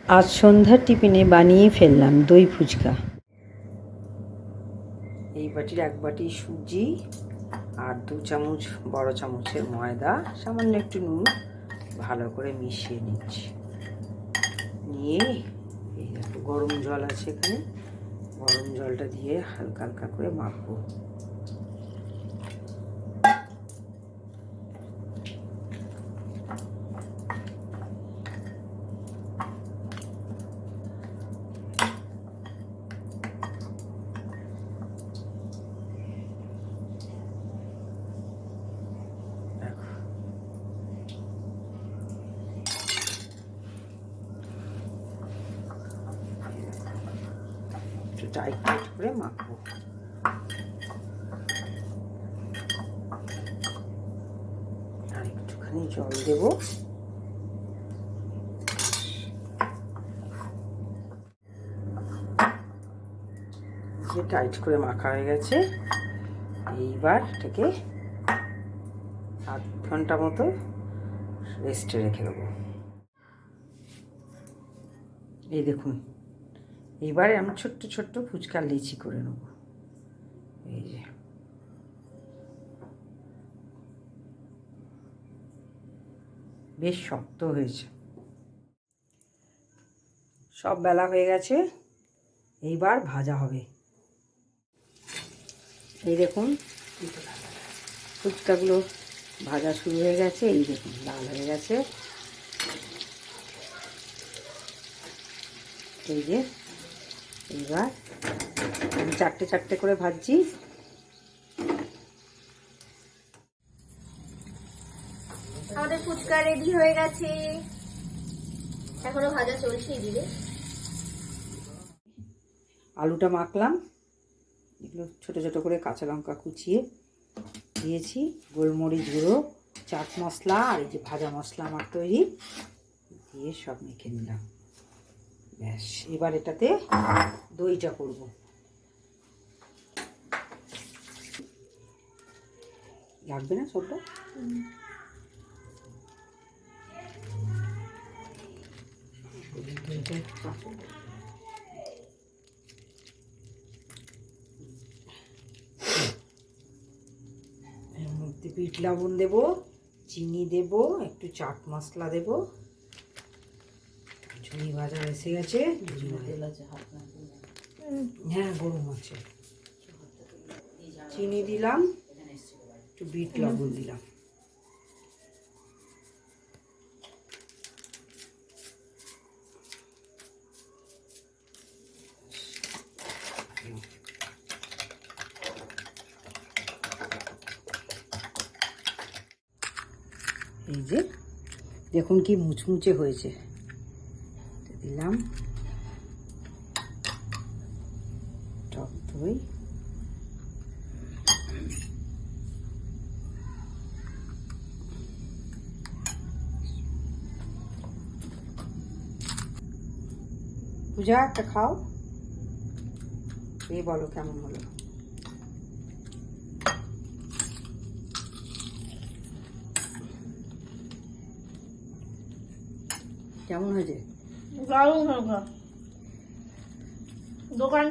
আজ সন্ধ্যার টিফিনে বানিয়ে ফেললাম দই ফুচকা। এই বাটির এক বাটি সুজি আর 2 চামচ বড় চামচের ময়দা, সামান্য একটু নুন ভালো করে মিশিয়ে নিচ্ছি। নিয়ে এই একটু গরম জল আছে এখানে, গরম জলটা দিয়ে হালকা হালকা করে মাখবো। টাইট টাইট করে মাখবো। আর একটুখানি জল দেব। টাইট করে মাখা হয়ে গেছে। এইবার এটাকে 8 ঘন্টা মতো রেস্টে রেখে দেবো। এই দেখুন, এইবারে আমি ছোট্ট ছোট্ট ফুচকা লিচি করে নেব। এই যে বেশ শক্ত হয়েছে। সব বেলা হয়ে গেছে, এইবার ভাজা হবে। এই দেখুন ফুচকাগুলো ভাজা শুরু হয়ে গেছে। এই দেখুন লাল হয়ে গেছে। এই যে এইবার আমি 4টে 4টে করে ভাজছি। আমাদের ফুচকা রেডি হয়ে গেছে, এখনো ভাজা চলছে। দিদি আলুটা মাখলাম, এগুলো ছোটো ছোটো করে কাঁচা লঙ্কা কুচিয়ে দিয়েছি, গোলমরিচ গুঁড়ো, চাট মশলা আর এই যে ভাজা মশলা আমার তৈরি, দিয়ে সব মেখে নিলাম। ব্যাস, এবার এটাতে দইটা করব। লাগবে না সবটা? এর মধ্যে বিট লবণ দেবো, চিনি দেব, একটু চাট মশলা দেব। ঝুড়ি ভাজা এসে গেছে। হ্যাঁ গরম আছে। চিনি দিলাম, একটু বিট লবণ দিলাম। এই যে দেখুন কি মুচমুচে হয়েছে। দিলাম টক দই, পূজা একটা খাও, এই বলো কেমন হলো। কেমন হয়েছে? দারুণ দোকান